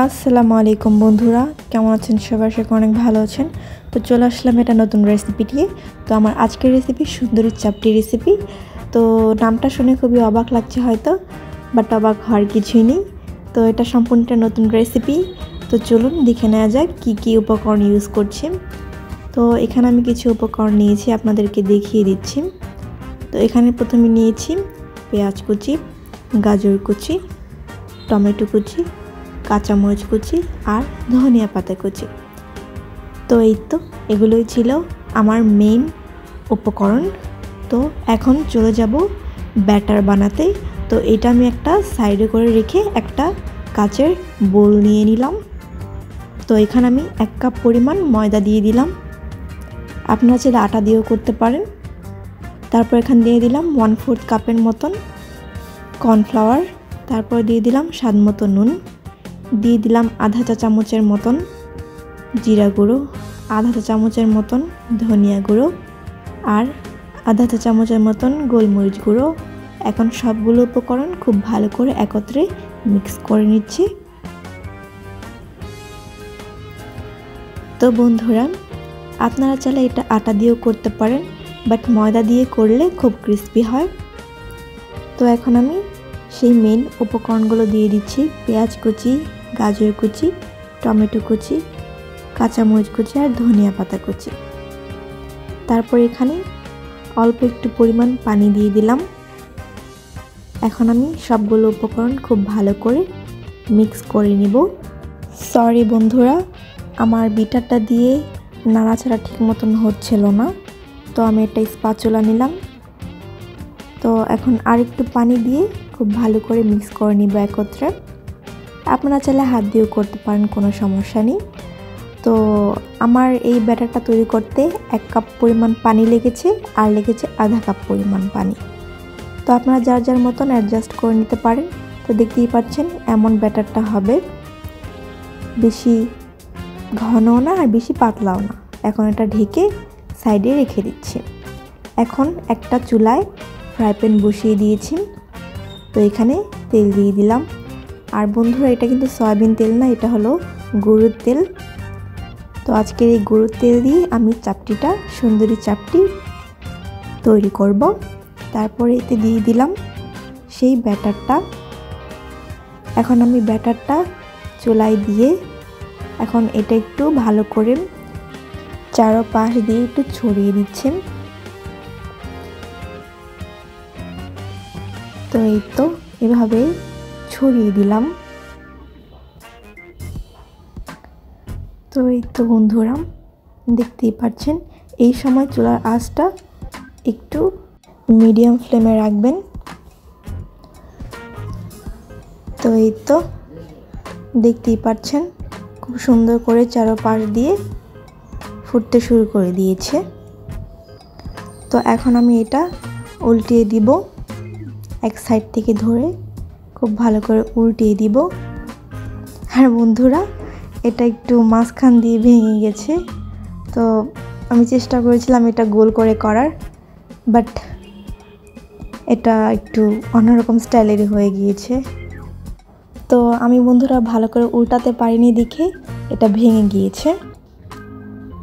আসসালামু আলাইকুম বন্ধুরা, কেমন আছেন সবাই? আশা করি অনেক ভালো আছেন। তো চলে আসলাম এটা নতুন রেসিপি দিয়ে। তো আমার আজকের রেসিপি সুন্দরী চাপটি রেসিপি। তো নামটা শুনে খুবই অবাক লাগছে হয়তো, বাট অবাক হওয়ার কিছুই নেই। তো এটা সম্পূর্ণ একটা নতুন রেসিপি। তো চলুন দেখে নেওয়া যাক কী কী উপকরণ ইউজ করছি। তো এখানে আমি কিছু উপকরণ নিয়েছি, আপনাদেরকে দেখিয়ে দিচ্ছি। তো এখানে প্রথমে নিয়েছি পেঁয়াজ কুচি, গাজর কুচি, টমেটো কুচি, কাঁচামরিচ কুচি আর ধনিয়া পাতা কুচি। তো এই তো এগুলোই ছিল আমার মেইন উপকরণ। তো এখন চলে যাব ব্যাটার বানাতে। তো এটা আমি একটা সাইডে করে রেখে একটা কাচের বোল নিয়ে নিলাম। তো এখানে আমি 1 কাপ পরিমাণ ময়দা দিয়ে দিলাম, আপনারা চাইলে আটা দিয়েও করতে পারেন। তারপর এখানে দিয়ে দিলাম 1/4 কাপের মতন কর্নফ্লাওয়ার, তারপর দিয়ে দিলাম স্বাদ মতো নুন, দিয়ে দিলাম আধা চা চামচের মতন জিরা গুঁড়ো, আধা চা চামচের মতন ধনিয়া গুঁড়ো আর আধা চা চামচের মতন গোলমরিচ গুঁড়ো। এখন সবগুলো উপকরণ খুব ভালো করে একত্রে মিক্স করে নিচ্ছি। তো বন্ধুরা, আপনারা চাইলে এটা আটা দিয়েও করতে পারেন, বাট ময়দা দিয়ে করলে খুব ক্রিস্পি হয়। তো এখন আমি সেই মেন উপকরণগুলো দিয়ে দিচ্ছি, পেঁয়াজ কুচি, গাজর কুচি, টমেটো কুচি, কাঁচামরিচ কুচি আর ধনিয়া পাতা কুচি। তারপর এখানে অল্প একটু পরিমাণ পানি দিয়ে দিলাম। এখন আমি সবগুলো উপকরণ খুব ভালো করে মিক্স করে নিব। সরি বন্ধুরা, আমার বিটারটা দিয়ে নাড়াচাড়া ঠিক মতন হচ্ছিল না, তো আমি একটা স্প্যাচুলা নিলাম। তো এখন আর একটু পানি দিয়ে খুব ভালো করে মিক্স করে নিব একত্রে। আপনারা চাইলে হাত দিয়েও করতে পারেন, কোনো সমস্যা নেই। তো আমার এই ব্যাটারটা তৈরি করতে 1 কাপ পরিমাণ পানি লেগেছে আর লেগেছে আধা কাপ পরিমাণ পানি। তো আপনারা যার যার মতন অ্যাডজাস্ট করে নিতে পারেন। তো দেখতেই পাচ্ছেন এমন ব্যাটারটা হবে, বেশি ঘনও না আর বেশি পাতলাও না। এখন এটা ঢেকে সাইডে রেখে দিচ্ছি। এখন একটা চুলায় ফ্রাই প্যান বসিয়ে দিয়েছি। তো এখানে তেল দিয়ে দিলাম। আর বন্ধুরা, এটা কিন্তু সয়াবিন তেল না, এটা হলো গরুর তেল। তো আজকের এই গরুর তেল দিয়ে আমি চাপটিটা, সুন্দরী চাপটি তৈরি করব। তারপরে এতে দিয়ে দিলাম সেই ব্যাটারটা। এখন আমি ব্যাটারটা চুলায় দিয়ে এখন এটা একটু ভালো করে চারপাশ দিয়ে একটু ছড়িয়ে দিচ্ছি। তো এই তো এভাবে ছড়িয়ে দিলাম। তো এই তো বন্ধুরা, দেখতেই পাচ্ছেন এই সময় চুলার আঁচটা একটু মিডিয়াম ফ্লেমে রাখবেন। তো এই তো দেখতেই পাচ্ছেন খুব সুন্দর করে চারপাশ দিয়ে ফুটতে শুরু করে দিয়েছে। তো এখন আমি এটা উল্টিয়ে দিব, এক সাইড থেকে ধরে খুব ভালো করে উল্টিয়ে দিব। আর বন্ধুরা, এটা একটু মাঝখান দিয়ে ভেঙে গেছে। তো আমি চেষ্টা করেছিলাম এটা গোল করে করার, বাট এটা একটু অন্যরকম স্টাইলেরই হয়ে গিয়েছে। তো আমি বন্ধুরা ভালো করে উল্টাতে পারিনি দেখে এটা ভেঙে গিয়েছে।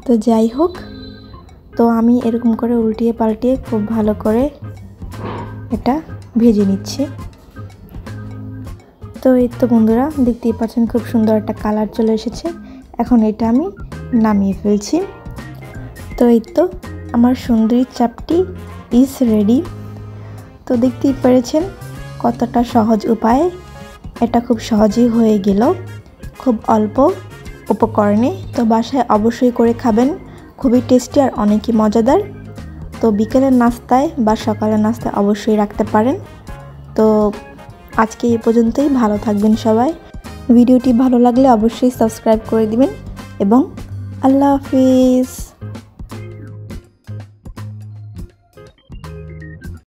তো যাই হোক, তো আমি এরকম করে উল্টিয়ে পাল্টিয়ে খুব ভালো করে এটা ভেজে নিচ্ছি। তো এই তো বন্ধুরা, দেখতেই পাচ্ছেন খুব সুন্দর একটা কালার চলে এসেছে। এখন এটা আমি নামিয়ে ফেলছি। তো এই তো আমার সুন্দরী চাপটি ইজ রেডি। তো দেখতেই পেরেছেন কতটা সহজ উপায়ে এটা খুব সহজেই হয়ে গেল, খুব অল্প উপকরণে। তো বাসায় অবশ্যই করে খাবেন, খুবই টেস্টি আর অনেকই মজাদার। তো বিকেলের নাস্তায় বা সকালের নাস্তায় অবশ্যই রাখতে পারেন। তো আজকে এই পর্যন্তই, ভালো থাকবেন সবাই। ভিডিওটি ভালো লাগলে অবশ্যই সাবস্ক্রাইব করে দিবেন এবং আল্লাহ হাফিজ।